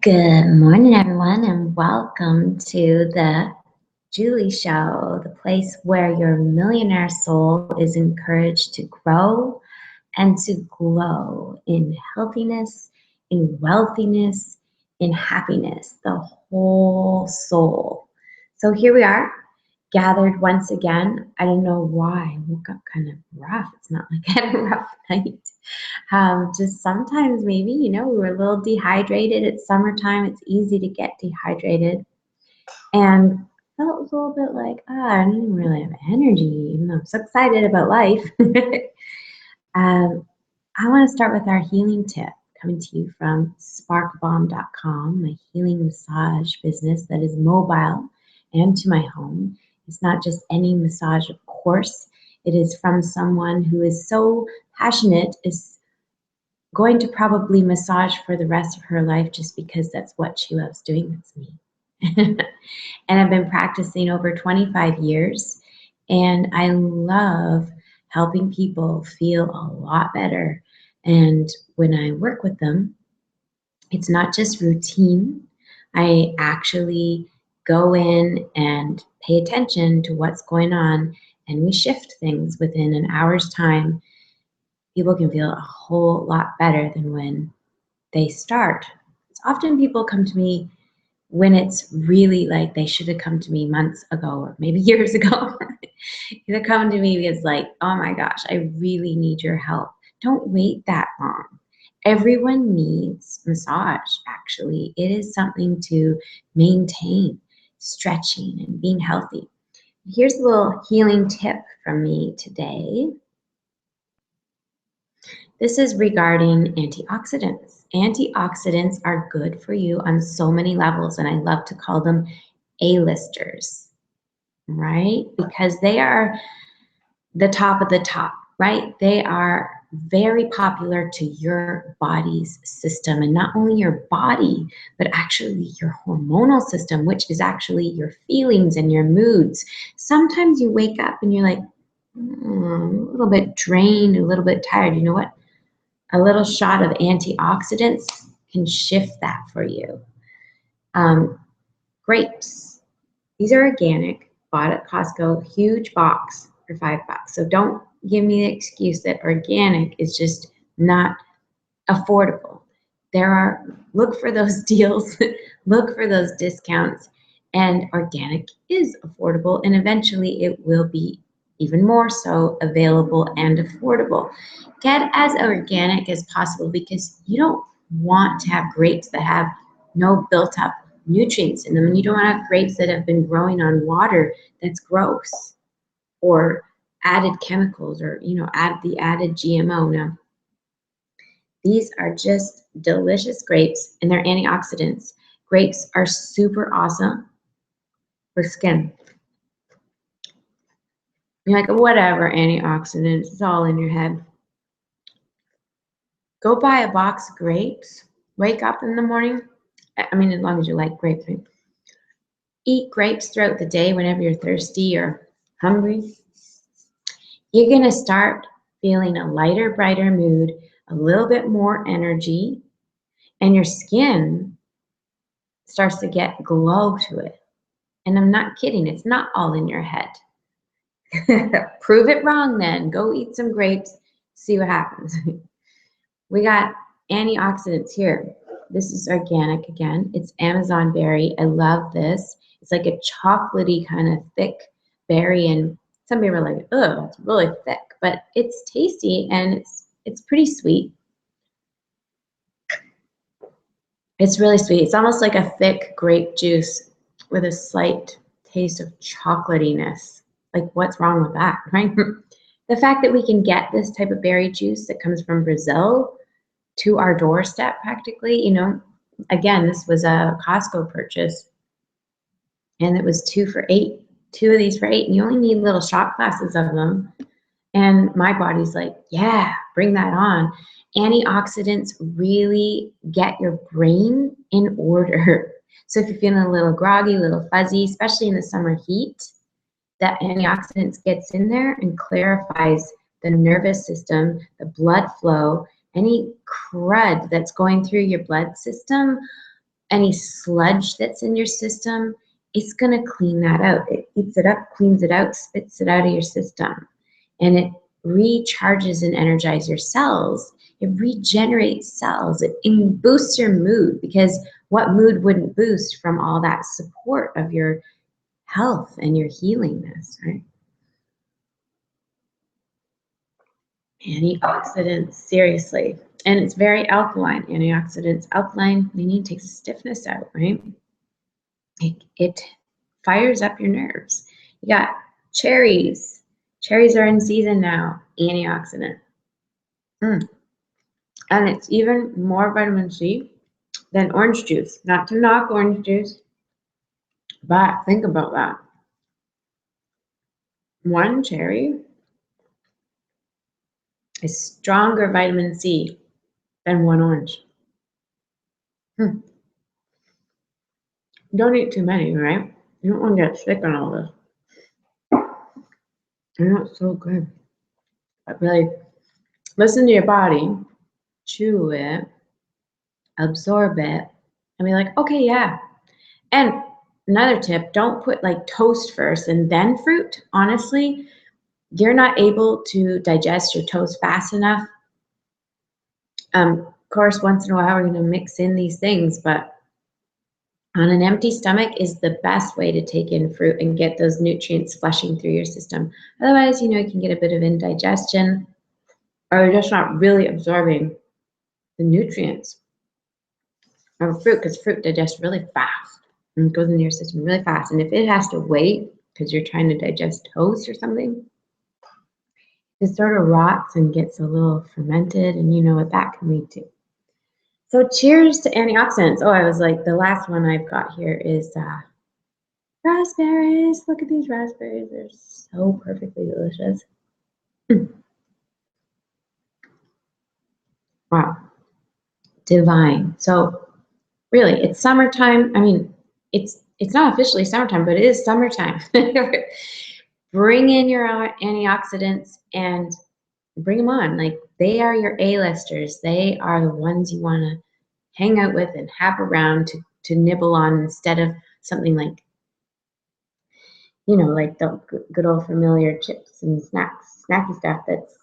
Good morning, everyone, and welcome to the Julie Show, the place where your millionaire soul is encouraged to grow and to glow in healthiness, in wealthiness, in happiness, the whole soul. So here we are, gathered once again. I don't know why. I woke up kind of rough. It's not like I had a rough night. Just sometimes maybe, we were a little dehydrated. It's summertime. It's easy to get dehydrated. And felt a little bit like, I didn't really have energy, even though I'm so excited about life. I want to start with our healing tip coming to you from sparkbomb.com, my healing massage business that is mobile and to my home. It's not just any massage, of course. It is from someone who is so passionate, is going to probably massage for the rest of her life just because that's what she loves doing. That's me. And I've been practicing over 25 years, and I love helping people feel a lot better. And when I work with them, it's not just routine. I actually go in and pay attention to what's going on, and we shift things within an hour's time. People can feel a whole lot better than when they start. It's often people come to me when it's really like they should have come to me months ago or maybe years ago. They're coming to me because like, oh my gosh, I really need your help. Don't wait that long. Everyone needs massage, actually. It is something to maintain stretching and being healthy. Here's a little healing tip from me today. This is regarding antioxidants. Antioxidants are good for you on so many levels, and I love to call them A-listers, right? Because they are the top of the top, right? They are very popular to your body's system, and not only your body, but actually your hormonal system, which is actually your feelings and your moods. Sometimes you wake up and you're like, a little bit drained, a little bit tired. You know what? A little shot of antioxidants can shift that for you. Grapes. These are organic, bought at Costco, huge box for $5. So don't give me the excuse that organic is just not affordable. Look for those deals, look for those discounts, and organic is affordable, and eventually it will be even more so available and affordable. Get as organic as possible because you don't want to have grapes that have no built up nutrients in them, and you don't want to have grapes that have been growing on water that's gross or added chemicals or added GMO. Now, these are just delicious grapes and they're antioxidants. Grapes are super awesome for skin. You're like, whatever, antioxidants, it's all in your head. Go buy a box of grapes, wake up in the morning. I mean, as long as you like grapes, right? Eat grapes throughout the day whenever you're thirsty or hungry. You're going to start feeling a lighter, brighter mood, a little bit more energy, and your skin starts to get glow to it. And I'm not kidding, it's not all in your head. Prove it wrong then. Go eat some grapes, see what happens. We got antioxidants here. This is organic again. It's Amazon berry. I love this. It's like a chocolatey kind of thick berry, and some people are like, oh, it's really thick, but it's tasty and it's pretty sweet. It's really sweet. It's almost like a thick grape juice with a slight taste of chocolatiness. Like, what's wrong with that, right? The fact that we can get this type of berry juice that comes from Brazil to our doorstep practically, again, this was a Costco purchase, and it was 2 for $8. 2 of these for $8, and you only need little shot glasses of them. And my body's like, yeah, bring that on. Antioxidants really get your brain in order. So if you're feeling a little groggy, a little fuzzy, especially in the summer heat, that antioxidants gets in there and clarifies the nervous system, the blood flow, any crud that's going through your blood system. any sludge that's in your system, it's going to clean that out. It eats it up, cleans it out, spits it out of your system. And it recharges and energizes your cells. It regenerates cells. It boosts your mood, because what mood wouldn't boost from all that support of your health and your healingness, right? Antioxidants, seriously. And it's very alkaline. Antioxidants, alkaline, meaning it takes the stiffness out, right? It fires up your nerves. You got cherries. Cherries are in season now. Antioxidant. And it's even more vitamin C than orange juice. Not to knock orange juice, but think about that. One cherry is stronger vitamin C than one orange. Don't eat too many, right? You don't want to get sick on all this. They're not so good. But really, listen to your body, chew it, absorb it, and be like, okay, yeah. And another tip, don't put like toast first and then fruit. Honestly, you're not able to digest your toast fast enough. Of course, once in a while, we're going to mix in these things, but on an empty stomach is the best way to take in fruit and get those nutrients flushing through your system. Otherwise, you can get a bit of indigestion, or you're just not really absorbing the nutrients of fruit, because fruit digests really fast and goes into your system really fast. And if it has to wait because you're trying to digest toast or something, it sort of rots and gets a little fermented, and you know what that can lead to. So cheers to antioxidants. Oh, I was like, the last one I've got here is raspberries. Look at these raspberries. They're so perfectly delicious. Wow. Divine. So really, it's summertime. I mean, it's not officially summertime, but it is summertime. Bring in your antioxidants and bring them on. Like, they are your A-listers. They are the ones you want to hang out with and have around to nibble on, instead of something like, like the good old familiar chips and snacky stuff that's,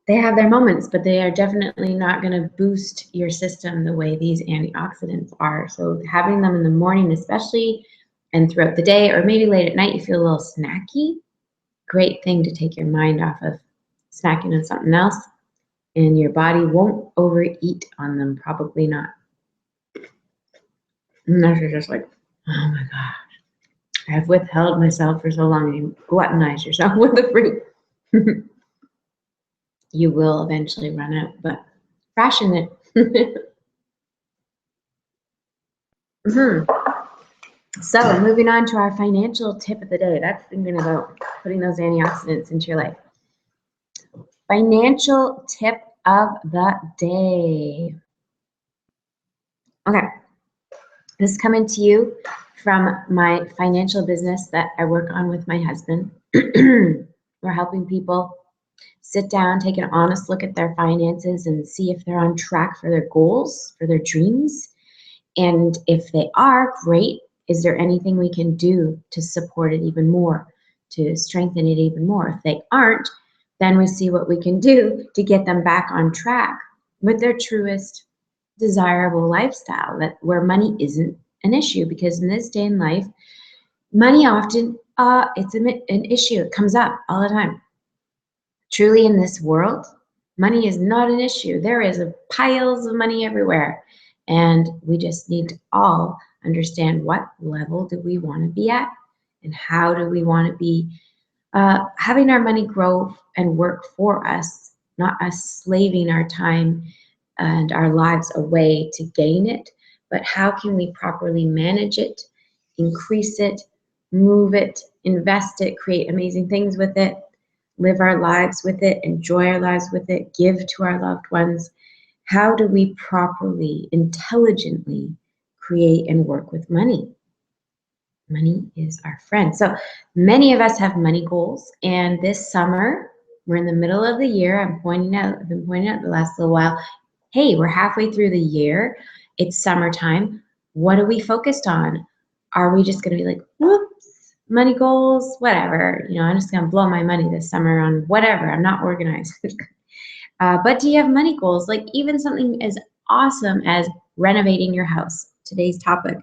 they have their moments, but they are definitely not going to boost your system the way these antioxidants are. So having them in the morning especially, and throughout the day, or maybe late at night, you feel a little snacky, great thing to take your mind off of snacking on something else, and your body won't overeat on them, probably not. Unless you're just like, oh my gosh, I've withheld myself for so long, and you gluttonize yourself with the fruit. You will eventually run out, but ration it. So moving on to our financial tip of the day. That's thinking about putting those antioxidants into your life. Financial tip of the day. Okay. This is coming to you from my financial business that I work on with my husband. We're helping people sit down, take an honest look at their finances, and see if they're on track for their goals, for their dreams. And if they are, great. Is there anything we can do to support it even more, to strengthen it even more? If they aren't, then we see what we can do to get them back on track with their truest desirable lifestyle, where money isn't an issue. Because in this day in life, money often, it's an issue. It comes up all the time. Truly, in this world, money is not an issue. There is piles of money everywhere. And we just need to all understand, what level do we want to be at, and how do we want to be having our money grow and work for us, not us slaving our time and our lives away to gain it, but how can we properly manage it, increase it, move it, invest it, create amazing things with it, live our lives with it, enjoy our lives with it, give to our loved ones. How do we properly, intelligently create and work with money? Money is our friend. So many of us have money goals, and this summer, we're in the middle of the year. I've been pointing out the last little while, hey, we're halfway through the year. It's summertime. What are we focused on? Are we just going to be like, whoops, money goals, whatever? I'm just going to blow my money this summer on whatever. I'm not organized. But do you have money goals? Like even something as awesome as renovating your house, today's topic.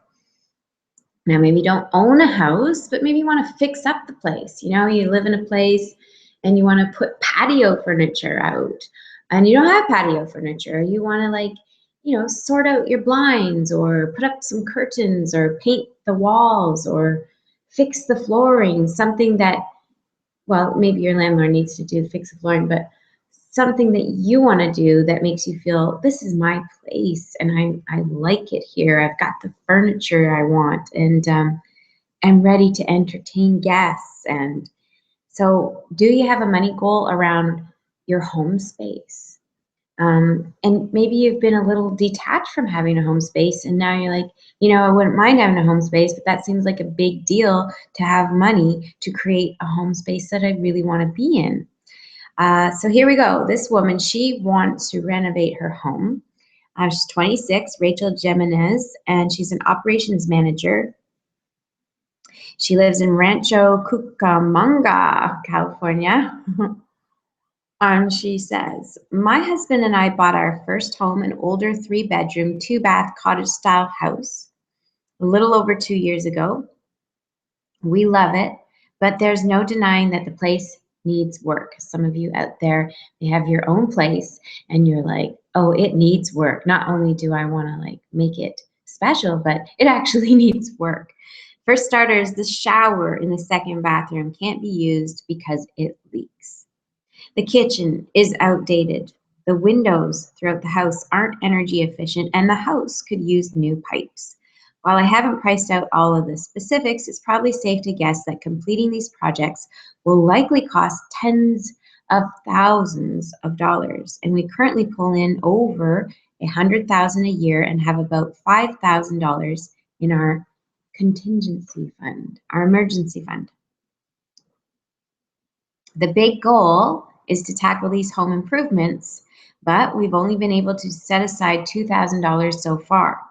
Now, maybe you don't own a house, but maybe you want to fix up the place. You live in a place and you want to put patio furniture out and you don't have patio furniture. You want to sort out your blinds or put up some curtains or paint the walls or fix the flooring, something that, well, maybe your landlord needs to do fix the flooring, but something that you want to do that makes you feel this is my place and I like it here. I've got the furniture I want and I'm ready to entertain guests. And so, do you have a money goal around your home space? And maybe you've been a little detached from having a home space, and now you're like, I wouldn't mind having a home space, but that seems like a big deal to have money to create a home space that I really want to be in. So here we go. This woman, she wants to renovate her home. She's 26, Rachel Jimenez, and she's an operations manager. She lives in Rancho Cucamonga, California. And she says, my husband and I bought our first home, an older 3-bedroom, 2-bath cottage-style house, a little over 2 years ago. We love it, but there's no denying that the place needs work. Some of you out there, you have your own place and you're like, oh, it needs work. Not only do I want to make it special, but it actually needs work. For starters, the shower in the second bathroom can't be used because it leaks. The kitchen is outdated. The windows throughout the house aren't energy efficient, and the house could use new pipes. While I haven't priced out all of the specifics, it's probably safe to guess that completing these projects will likely cost tens of thousands of dollars, and we currently pull in over $100,000 a year and have about $5,000 in our contingency fund, our emergency fund. The big goal is to tackle these home improvements, but we've only been able to set aside $2,000 so far.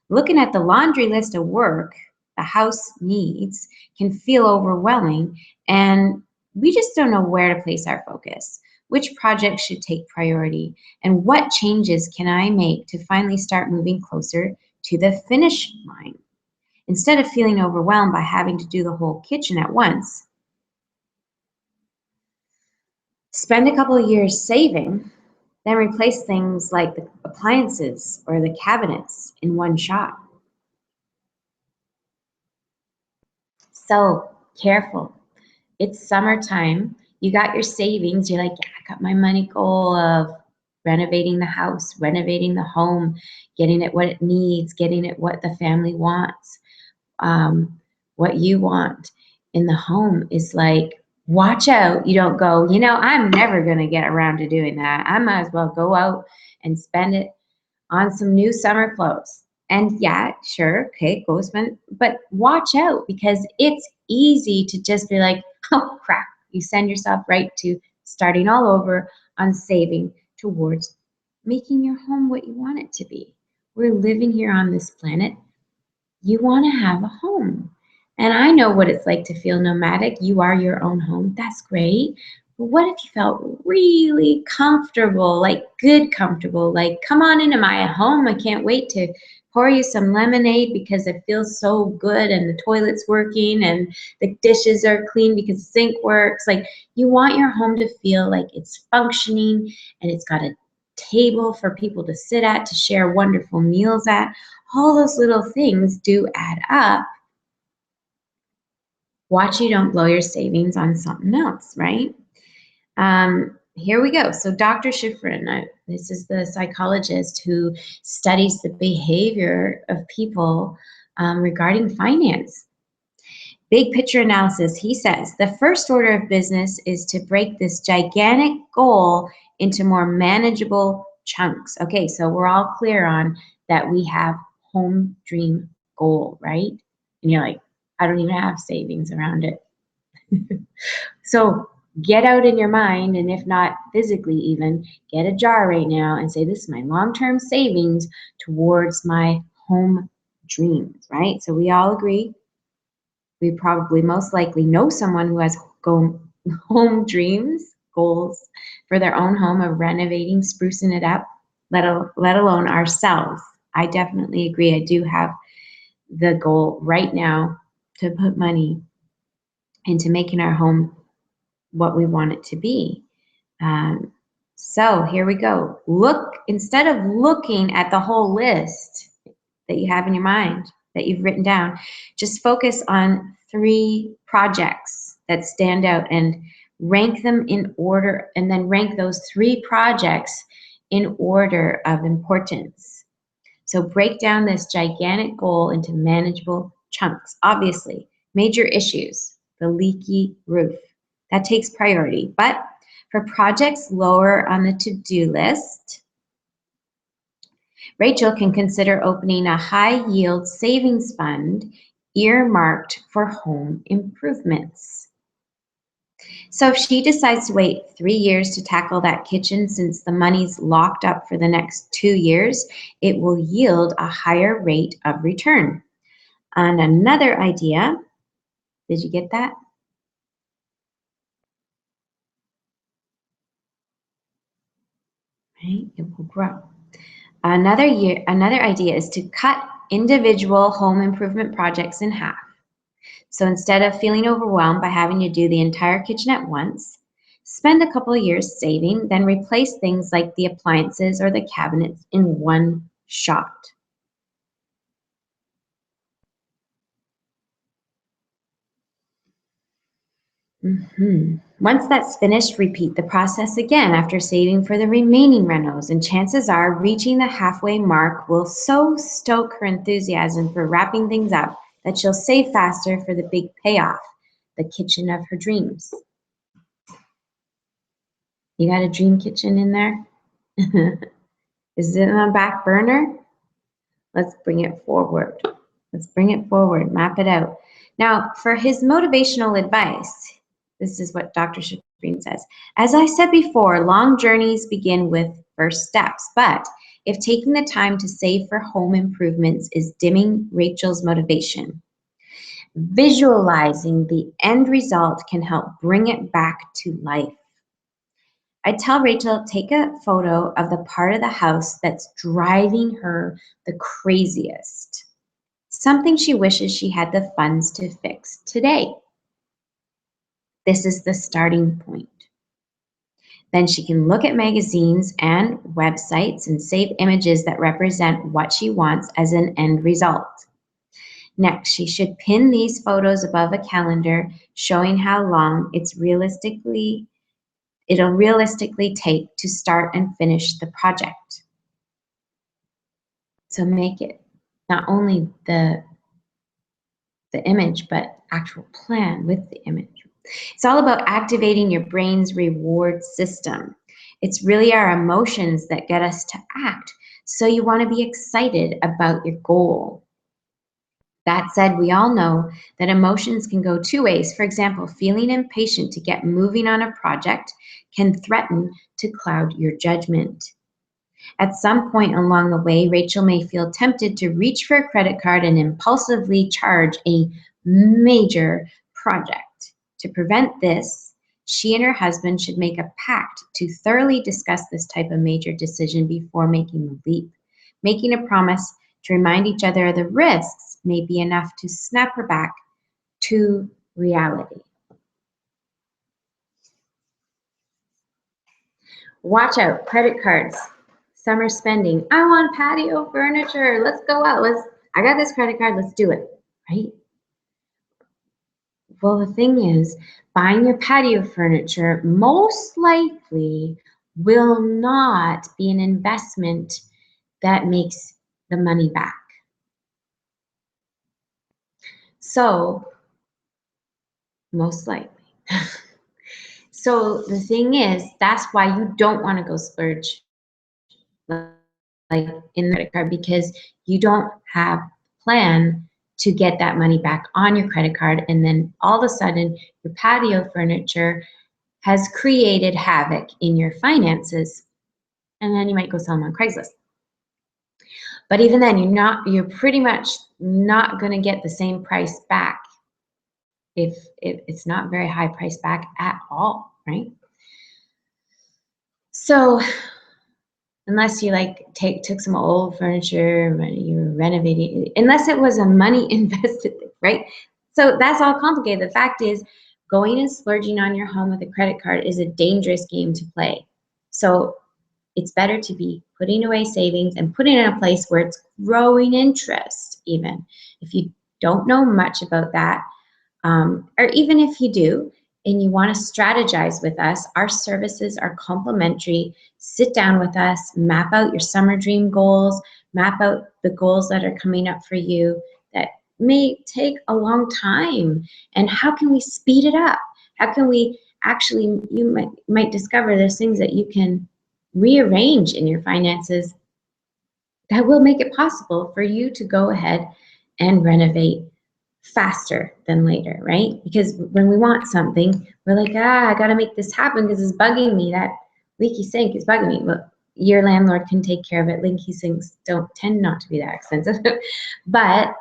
Looking at the laundry list of work the house needs can feel overwhelming, and we just don't know where to place our focus, which projects should take priority, and what changes can I make to finally start moving closer to the finish line. Instead of feeling overwhelmed by having to do the whole kitchen at once, spend a couple of years saving, then replace things like the appliances or the cabinets in one shot. So careful. It's summertime. You got your savings. You're like, yeah, I got my money goal of renovating the house, renovating the home, getting it what it needs, getting it what the family wants. What you want in the home is like, watch out. You don't go, I'm never going to get around to doing that. I might as well go out and spend it on some new summer clothes. And yeah, sure, okay, go spend, but watch out because it's easy to just be like, oh crap. You send yourself right to starting all over on saving towards making your home what you want it to be. We're living here on this planet. You want to have a home. And I know what it's like to feel nomadic. You are your own home. That's great. But what if you felt really comfortable, like good comfortable, like come on into my home. I can't wait to pour you some lemonade because it feels so good and the toilet's working and the dishes are clean because the sink works. Like you want your home to feel like it's functioning and it's got a table for people to sit at, to share wonderful meals at. All those little things do add up. Watch you don't blow your savings on something else, right? Here we go. So Dr. Schifrin, this is the psychologist who studies the behavior of people regarding finance. Big picture analysis, he says, the first order of business is to break this gigantic goal into more manageable chunks. Okay, so we're all clear on that we have home dream goal, right? And you're like, I don't even have savings around it. So get out in your mind, and if not physically even, get a jar right now and say, this is my long-term savings towards my home dreams, right? So we all agree. We probably most likely know someone who has home dreams, goals for their own home of renovating, sprucing it up, let alone ourselves. I definitely agree. I do have the goal right now to put money into making our home what we want it to be. So here we go. Instead of looking at the whole list that you have in your mind, that you've written down, just focus on 3 projects that stand out and rank them in order, and then rank those 3 projects in order of importance. So break down this gigantic goal into manageable chunks. Obviously, major issues, the leaky roof. That takes priority. But for projects lower on the to-do list, Rachel can consider opening a high-yield savings fund earmarked for home improvements. So if she decides to wait 3 years to tackle that kitchen, since the money's locked up for the next 2 years, it will yield a higher rate of return. And another idea, did you get that? Right, it will grow. Another idea is to cut individual home improvement projects in half. So instead of feeling overwhelmed by having to do the entire kitchen at once, spend a couple of years saving, then replace things like the appliances or the cabinets in one shot. Once that's finished, repeat the process again after saving for the remaining renos, and chances are reaching the halfway mark will so stoke her enthusiasm for wrapping things up that she'll save faster for the big payoff, the kitchen of her dreams. You got a dream kitchen in there? Is it on the back burner? Let's bring it forward. Let's bring it forward, map it out. Now, for his motivational advice, this is what Dr. Shafrin says. As I said before, long journeys begin with first steps, but if taking the time to save for home improvements is dimming Rachel's motivation, visualizing the end result can help bring it back to life. I tell Rachel, take a photo of the part of the house that's driving her the craziest. Something she wishes she had the funds to fix today. This is the starting point. Then she can look at magazines and websites and save images that represent what she wants as an end result. Next, she should pin these photos above a calendar showing how long it'll realistically take to start and finish the project. So make it not only the image, but actual plan with the image. It's all about activating your brain's reward system. It's really our emotions that get us to act. So you want to be excited about your goal. That said, we all know that emotions can go 2 ways. For example, feeling impatient to get moving on a project can threaten to cloud your judgment. At some point along the way, Rachel may feel tempted to reach for a credit card and impulsively charge a major project. To prevent this, she and her husband should make a pact to thoroughly discuss this type of major decision before making the leap. Making a promise to remind each other of the risks may be enough to snap her back to reality. Watch out, credit cards, summer spending. I want patio furniture. Let's go out. I got this credit card. Let's do it, right? Well, the thing is, buying your patio furniture most likely will not be an investment that makes the money back. So, most likely. So the thing is, that's why you don't want to go splurge like in the credit card, because you don't have a plan to get that money back on your credit card, and then all of a sudden your patio furniture has created havoc in your finances, and then you might go sell them on Craigslist. But even then, you're pretty much not going to get the same price back if it's not very high price back at all, right? So unless you like took some old furniture, you were renovating, unless it was a money invested, right? So that's all complicated. The fact is, going and splurging on your home with a credit card is a dangerous game to play. So it's better to be putting away savings and putting it in a place where it's growing interest, even if you don't know much about that. Or even if you do and you want to strategize with us, our services are complimentary. Sit down with us, map out your summer dream goals, map out the goals that are coming up for you that may take a long time. And how can we speed it up? How can we actually, you might discover there's things that you can rearrange in your finances that will make it possible for you to go ahead and renovate faster than later, right? Because when we want something, we're like, I got to make this happen because it's bugging me. That leaky sink is bugging me. Well, your landlord can take care of it. Leaky sinks tend not to be that expensive, but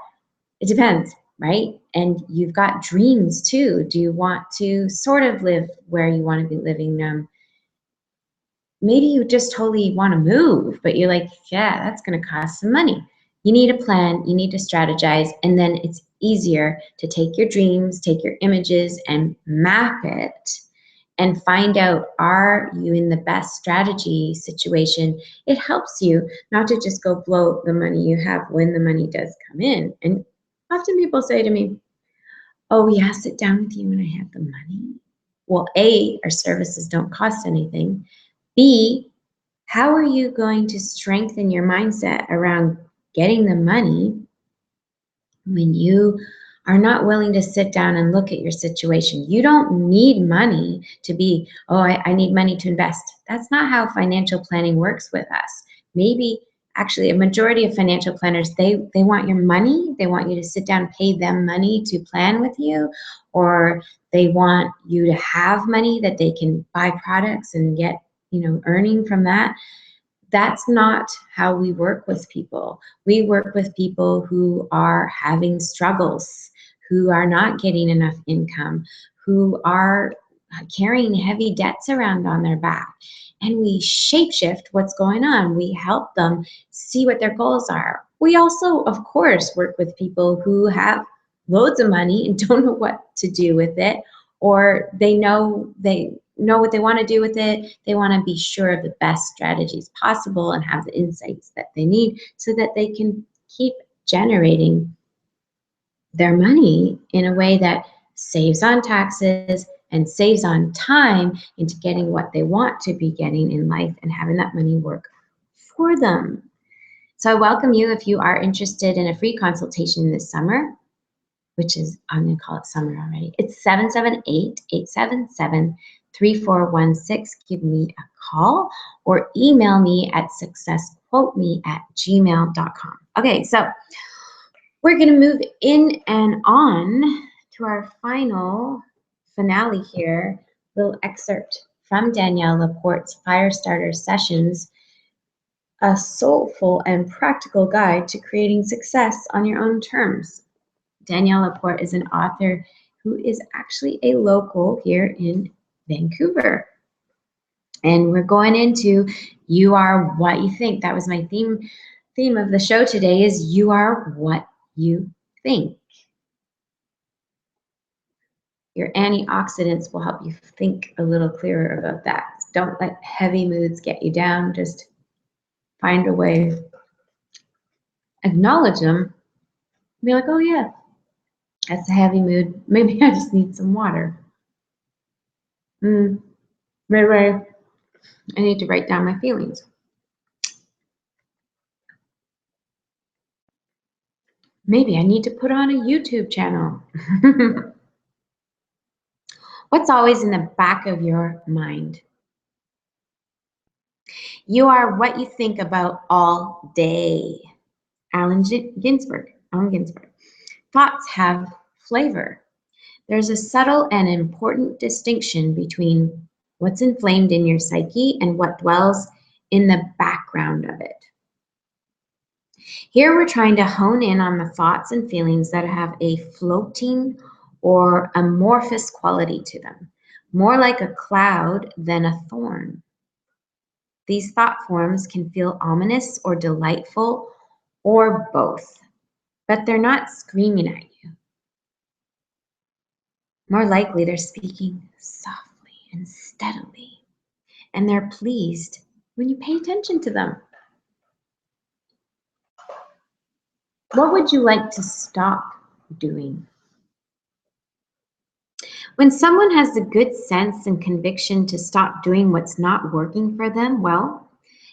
it depends, right? And you've got dreams too. Do you want to sort of live where you want to be living? Maybe you just totally want to move, but you're like, yeah, that's going to cost some money. You need a plan, you need to strategize, and then it's easier to take your dreams, take your images, and map it and find out, are you in the best strategy situation? It helps you not to just go blow the money you have when the money does come in. And often people say to me, oh yeah, sit down with you when I have the money. Well, A, our services don't cost anything. B, how are you going to strengthen your mindset around getting the money when you are not willing to sit down and look at your situation? You don't need money to be, oh, I need money to invest. That's not how financial planning works with us. Maybe actually a majority of financial planners, they want your money. They want you to sit down, pay them money to plan with you, or they want you to have money that they can buy products and get, earning from that. That's not how we work with people. We work with people who are having struggles, who are not getting enough income, who are carrying heavy debts around on their back. And we shapeshift what's going on. We help them see what their goals are. We also, of course, work with people who have loads of money and don't know what to do with it, or they know what they want to do with it. They want to be sure of the best strategies possible and have the insights that they need so that they can keep generating their money in a way that saves on taxes and saves on time into getting what they want to be getting in life and having that money work for them. So I welcome you if you are interested in a free consultation this summer, which is, I'm going to call it summer already. It's 778-877-3416. Give me a call or email me at successquoteme@gmail.com. Okay, so we're going to move in and on to our final finale here. Little excerpt from Danielle Laporte's Firestarter Sessions, a soulful and practical guide to creating success on your own terms. Danielle Laporte is an author who is actually a local here in Vancouver. And we're going into You Are What You Think. That was my theme of the show today, is you are what you think. Your antioxidants will help you think a little clearer about that. Don't let heavy moods get you down. Just find a way, acknowledge them, be like, oh yeah, that's a heavy mood. Maybe I just need some water. Right. I need to write down my feelings. Maybe I need to put on a YouTube channel. What's always in the back of your mind? You are what you think about all day. Allen Ginsberg. Thoughts have flavor. There's a subtle and important distinction between what's inflamed in your psyche, and what dwells in the background of it. Here we're trying to hone in on the thoughts and feelings that have a floating or amorphous quality to them, more like a cloud than a thorn. These thought forms can feel ominous or delightful or both, but they're not screaming at you. More likely, they're speaking softly and steadily, and they're pleased when you pay attention to them. What would you like to stop doing? When someone has the good sense and conviction to stop doing what's not working for them, well,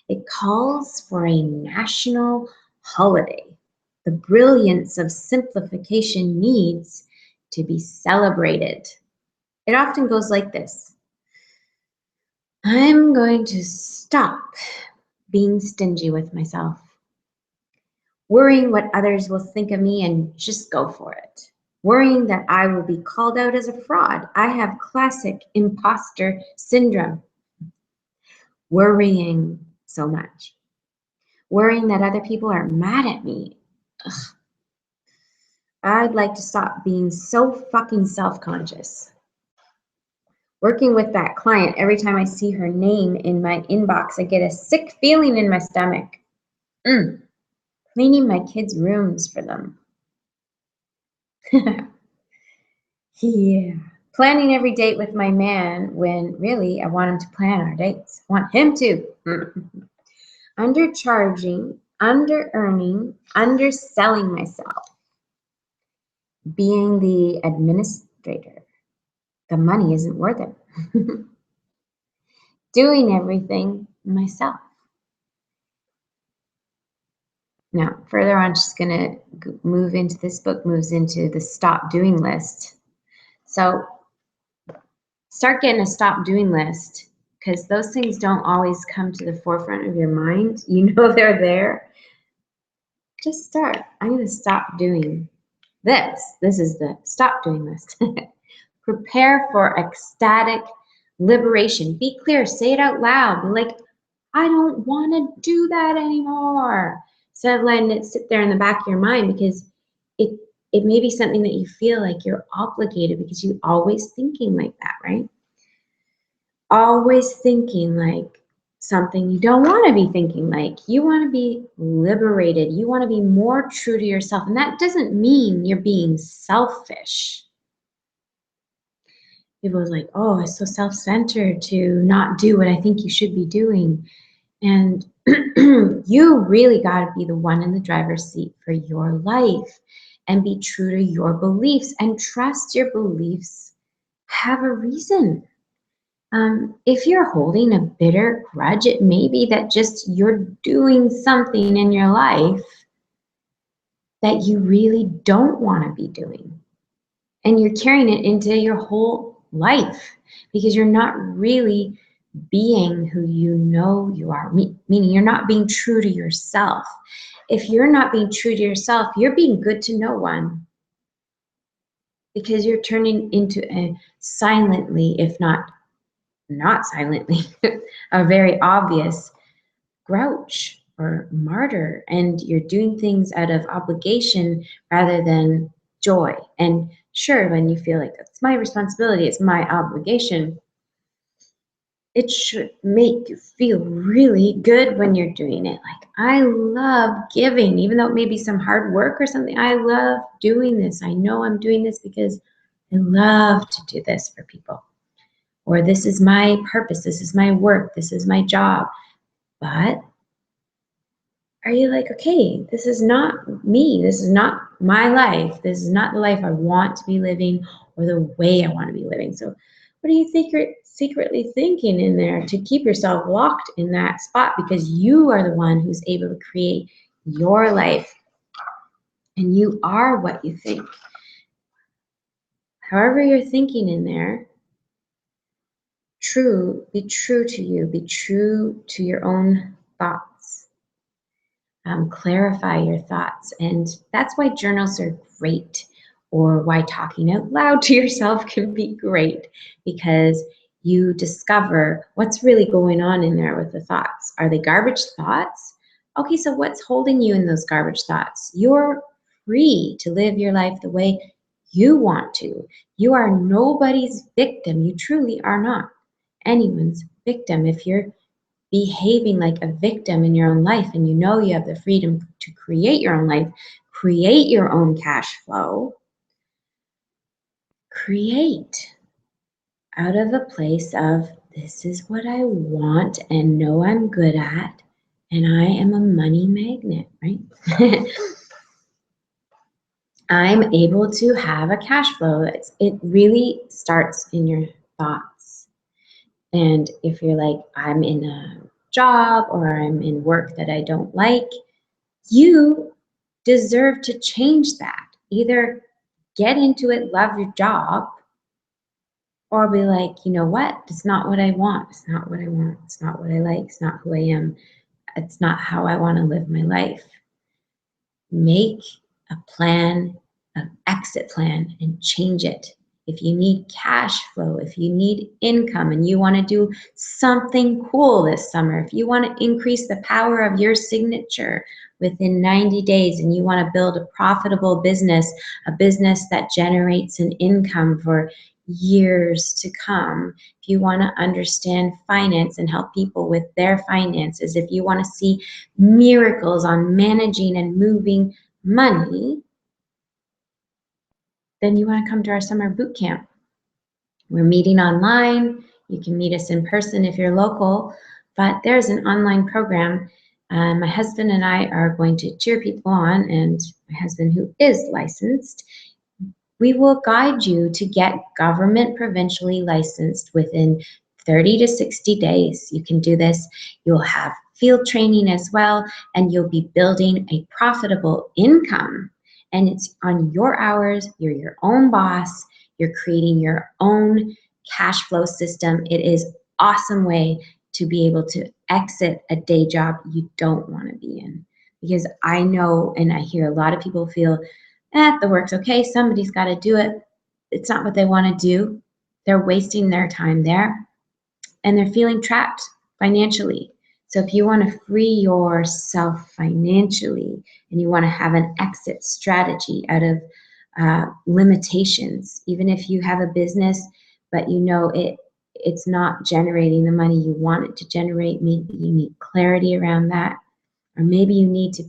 it calls for a national holiday. The brilliance of simplification needs to be celebrated. It often goes like this: I'm going to stop being stingy with myself, worrying what others will think of me and just go for it. Worrying that I will be called out as a fraud. I have classic imposter syndrome. Worrying so much. Worrying that other people are mad at me. Ugh. I'd like to stop being so fucking self-conscious. Working with that client, every time I see her name in my inbox, I get a sick feeling in my stomach. Cleaning my kids' rooms for them. Yeah. Planning every date with my man when really I want him to plan our dates. I want him to. Undercharging, under-earning, underselling myself. Being the administrator. The money isn't worth it. Doing everything myself. Now, further on, she's going to move into this book, moves into the stop doing list. So start getting a stop doing list, because those things don't always come to the forefront of your mind. You know they're there. Just start. I'm going to stop doing this. This is the stop doing list. Prepare for ecstatic liberation. Be clear. Say it out loud. Be like, I don't want to do that anymore. Instead of letting it sit there in the back of your mind, because it may be something that you feel like you're obligated, because you're always thinking like that, right? Always thinking like something you don't want to be thinking like. You want to be liberated. You want to be more true to yourself. And that doesn't mean you're being selfish. People are like, oh, it's so self-centered to not do what I think you should be doing. And you really got to be the one in the driver's seat for your life and be true to your beliefs and trust your beliefs have a reason. If you're holding a bitter grudge, it may be that just you're doing something in your life that you really don't want to be doing. And you're carrying it into your whole life because you're not really being who you know you are, meaning you're not being true to yourself. If you're not being true to yourself, you're being good to no one, because you're turning into a silently, if not silently, a very obvious grouch or martyr, and you're doing things out of obligation rather than joy. And sure, when you feel like that's my responsibility, it's my obligation, it should make you feel really good when you're doing it. Like, I love giving, even though it may be some hard work or something. I love doing this. I know I'm doing this because I love to do this for people. Or this is my purpose. This is my work. This is my job. But are you like, okay, this is not me. This is not my life. This is not the life I want to be living or the way I want to be living. So what do you think you're secretly thinking in there to keep yourself locked in that spot? Because you are the one who's able to create your life, and you are what you think. However you're thinking in there, be true to you. Be true to your own thoughts. Clarify your thoughts. And that's why journals are great, or why talking out loud to yourself can be great, because You discover what's really going on in there with the thoughts. Are they garbage thoughts? Okay, so what's holding you in those garbage thoughts? You're free to live your life the way you want to. You are nobody's victim. You truly are not anyone's victim. If you're behaving like a victim in your own life and you know you have the freedom to create your own life, create your own cash flow, create out of a place of this is what I want and know I'm good at, and I am a money magnet, right? I'm able to have a cash flow. It really starts in your thoughts. And if you're like, I'm in a job or I'm in work that I don't like, you deserve to change that. Either get into it, love your job, or be like, you know what? It's not what I want. It's not what I want. It's not what I like. It's not who I am. It's not how I want to live my life. Make a plan, an exit plan, and change it. If you need cash flow, if you need income and you want to do something cool this summer, if you want to increase the power of your signature within 90 days and you want to build a profitable business, a business that generates an income for years to come, if you want to understand finance and help people with their finances, if you want to see miracles on managing and moving money, then you want to come to our summer boot camp. We're meeting online. You can meet us in person if you're local, but there's an online program. My husband and I are going to cheer people on, and my husband, who is licensed, we will guide you to get government provincially licensed within 30 to 60 days. You can do this. You'll have field training as well, and you'll be building a profitable income. And it's on your hours. You're your own boss. You're creating your own cash flow system. It is an awesome way to be able to exit a day job you don't want to be in. Because I know, and I hear a lot of people feel, the work's okay, somebody's got to do it. It's not what they want to do. They're wasting their time there, and they're feeling trapped financially. So if you want to free yourself financially and you want to have an exit strategy out of limitations, even if you have a business but you know it's not generating the money you want it to generate, maybe you need clarity around that, or maybe you need to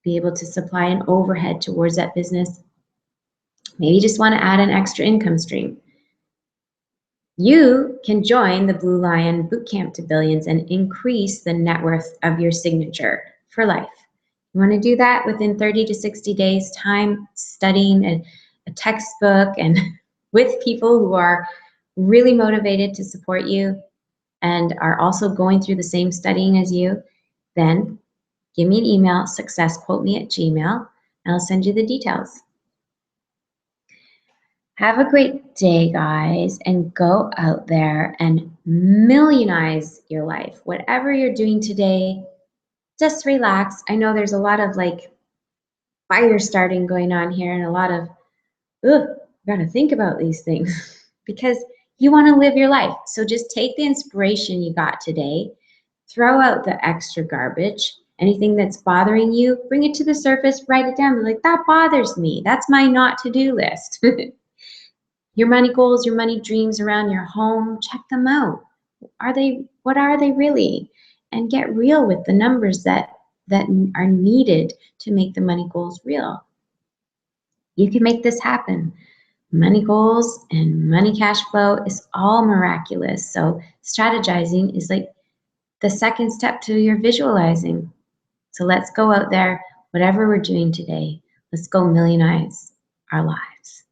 be able to supply an overhead towards that business. Maybe you just want to add an extra income stream. You can join the Blue Lion Bootcamp to Billions and increase the net worth of your signature for life. You want to do that within 30 to 60 days time, studying a textbook and with people who are really motivated to support you and are also going through the same studying as you, then give me an email, successquoteme@gmail.com, and I'll send you the details. Have a great day, guys, and go out there and millionize your life. Whatever you're doing today, just relax. I know there's a lot of like fire starting going on here and a lot of, got to think about these things because you want to live your life. So just take the inspiration you got today, throw out the extra garbage. Anything that's bothering you, bring it to the surface, write it down. Be like, that bothers me. That's my not to-do list. Your money goals, your money dreams around your home, check them out. What are they really? And get real with the numbers that are needed to make the money goals real. You can make this happen. Money goals and money cash flow is all miraculous. So strategizing is like the second step to your visualizing. So let's go out there, whatever we're doing today, let's go millionize our lives.